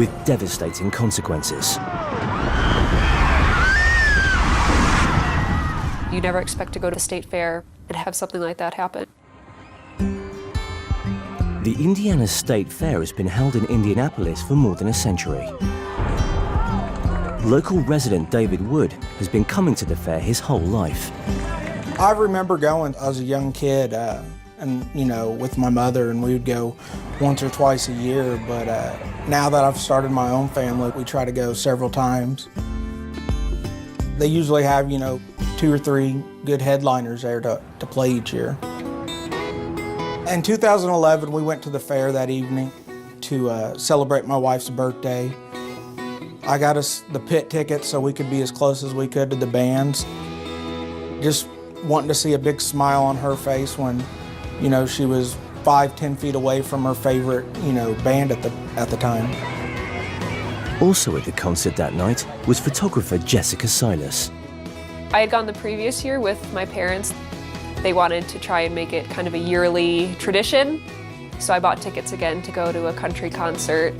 with devastating consequences. You never expect to go to the state fair and have something like that happen. The Indiana State Fair has been held in Indianapolis for more than a century. Local resident David Wood has been coming to the fair his whole life. I remember going as a young kid, and with my mother, and we would go once or twice a year, but now that I've started my own family, we try to go several times. They usually have, 2 or 3 good headliners there to play each year. In 2011, we went to the fair that evening to celebrate my wife's birthday. I got us the pit tickets so we could be as close as we could to the bands. Just wanting to see a big smile on her face when, she was 5-10 feet away from her favorite, band at the time. Also at the concert that night was photographer Jessica Silas. I had gone the previous year with my parents. They wanted to try and make it kind of a yearly tradition, so I bought tickets again to go to a country concert.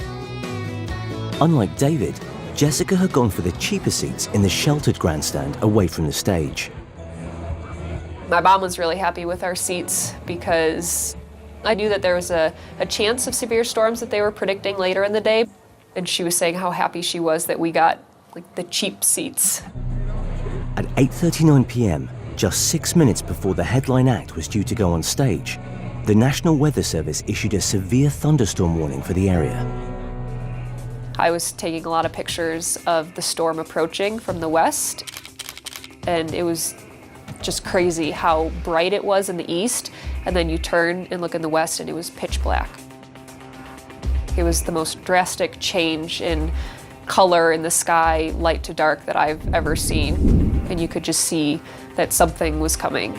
Unlike David, Jessica had gone for the cheaper seats in the sheltered grandstand away from the stage. My mom was really happy with our seats because I knew that there was a chance of severe storms that they were predicting later in the day, and she was saying how happy she was that we got the cheap seats. At 8:39 p.m., just 6 minutes before the headline act was due to go on stage, the National Weather Service issued a severe thunderstorm warning for the area. I was taking a lot of pictures of the storm approaching from the west, and it was just crazy how bright it was in the east, and then you turn and look in the west and it was pitch black. It was the most drastic change in color in the sky, light to dark, that I've ever seen, and you could just see that something was coming.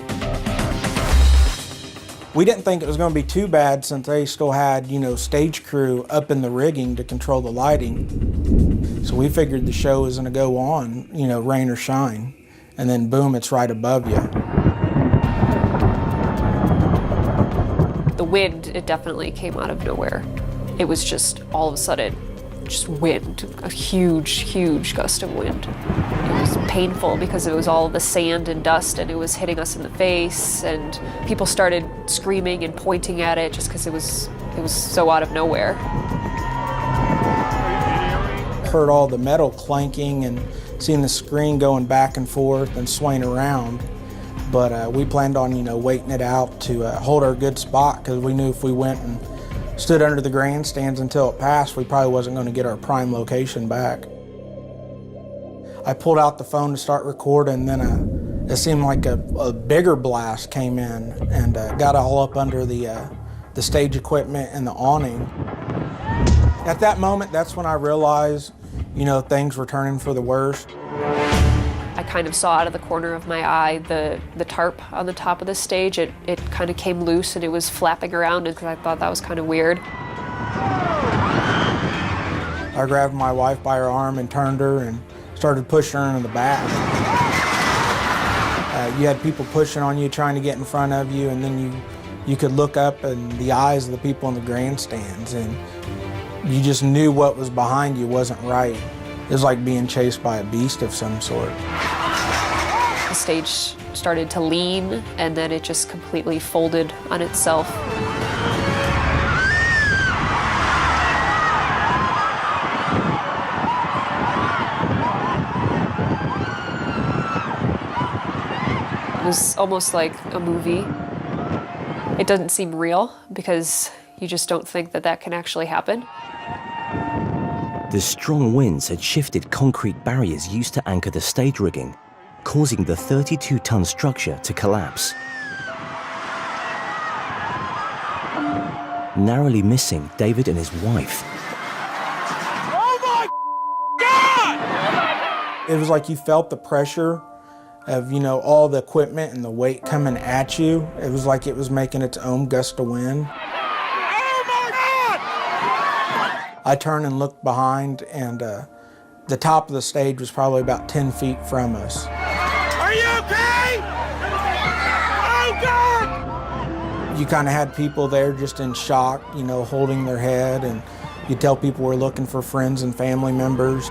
We didn't think it was going to be too bad since they still had, stage crew up in the rigging to control the lighting. So we figured the show was going to go on, rain or shine. And then boom, it's right above you. The wind, it definitely came out of nowhere. It was just all of a sudden, just wind, a huge, huge gust of wind. It was painful because it was all the sand and dust and it was hitting us in the face, and people started screaming and pointing at it just because it was so out of nowhere. Heard all the metal clanking and seeing the screen going back and forth and swaying around. But we planned on, waiting it out to hold our good spot, because we knew if we went and stood under the grandstands until it passed, we probably wasn't going to get our prime location back. I pulled out the phone to start recording, then it seemed like a bigger blast came in and got all up under the stage equipment and the awning. At that moment, that's when I realized, things were turning for the worst. I kind of saw out of the corner of my eye the tarp on the top of the stage. It kind of came loose and it was flapping around, because I thought that was kind of weird. I grabbed my wife by her arm and turned her and started pushing her in the back. You had people pushing on you, trying to get in front of you, and then you could look up in the eyes of the people in the grandstands, and you just knew what was behind you wasn't right. It was like being chased by a beast of some sort. The stage started to lean, and then it just completely folded on itself. It was almost like a movie. It doesn't seem real because you just don't think that that can actually happen. The strong winds had shifted concrete barriers used to anchor the stage rigging, causing the 32-ton structure to collapse. Narrowly missing David and his wife. Oh my God! It was like you felt the pressure of, all the equipment and the weight coming at you. It was like it was making its own gust of wind. I turned and looked behind, and the top of the stage was probably about 10 feet from us. Are you okay? Oh, God! You kind of had people there just in shock, holding their head, and, You tell people we're looking for friends and family members.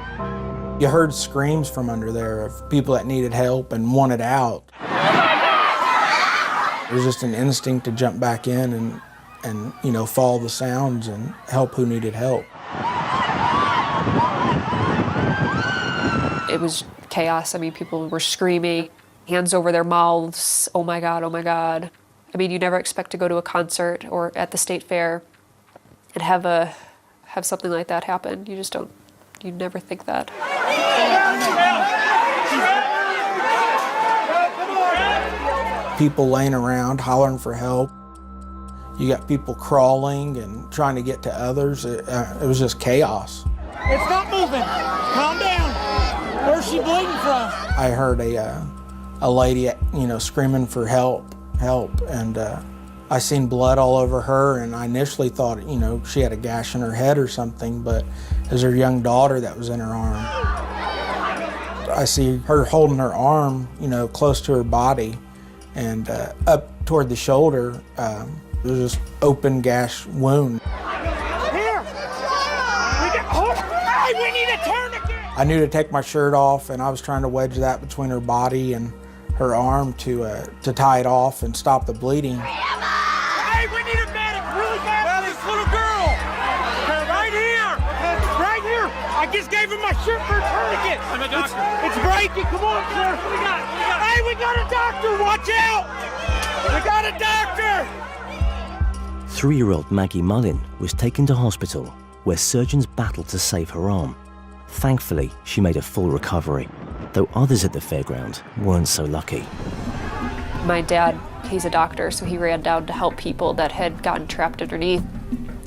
You heard screams from under there of people that needed help and wanted out. It was just an instinct to jump back in and you know, follow the sounds and help who needed help. It was chaos. I mean, people were screaming, hands over their mouths, oh my God, oh my God. I mean, you never expect to go to a concert or at the state fair and have something like that happen. You just don't, you never think that. People laying around, hollering for help. You got people crawling and trying to get to others. It was just chaos. It's not moving. Calm down. Where's she bleeding from? I heard a lady, you know, screaming for help, and I seen blood all over her, and I initially thought, you know, she had a gash in her head or something, but it was her young daughter that was in her arm. I see her holding her arm, you know, close to her body, and up toward the shoulder, there was this open gash wound. Here! Hey, we need a tourniquet! I knew to take my shirt off, and I was trying to wedge that between her body and her arm to tie it off and stop the bleeding. Hey, we need a medic really bad. Well, this little girl. Right here. Right here. I just gave him my shirt for a tourniquet. I'm a doctor. It's breaking. Come on, sir. What we got? Hey, we got a doctor. Watch out. We got a doctor. 3-year-old Maggie Mullin was taken to hospital where surgeons battled to save her arm. Thankfully, she made a full recovery, though others at the fairground weren't so lucky. My dad, he's a doctor, so he ran down to help people that had gotten trapped underneath.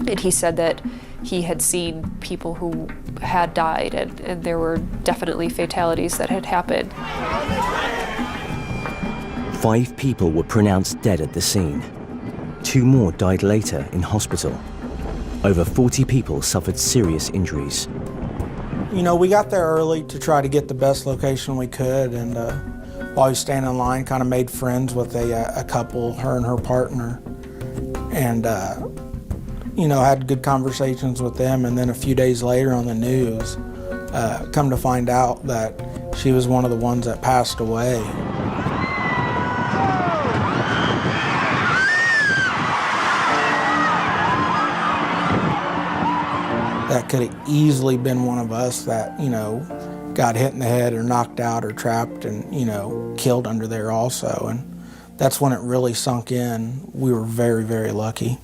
And he said that he had seen people who had died, and there were definitely fatalities that had happened. 5 people were pronounced dead at the scene. 2 more died later in hospital. Over 40 people suffered serious injuries. You know, we got there early to try to get the best location we could, and while we were standing in line, kind of made friends with a couple, her and her partner, and you know, had good conversations with them. And then a few days later on the news, come to find out that she was one of the ones that passed away. That could have easily been one of us that, you know, got hit in the head or knocked out or trapped and, you know, killed under there also. And that's when it really sunk in. We were very, very lucky.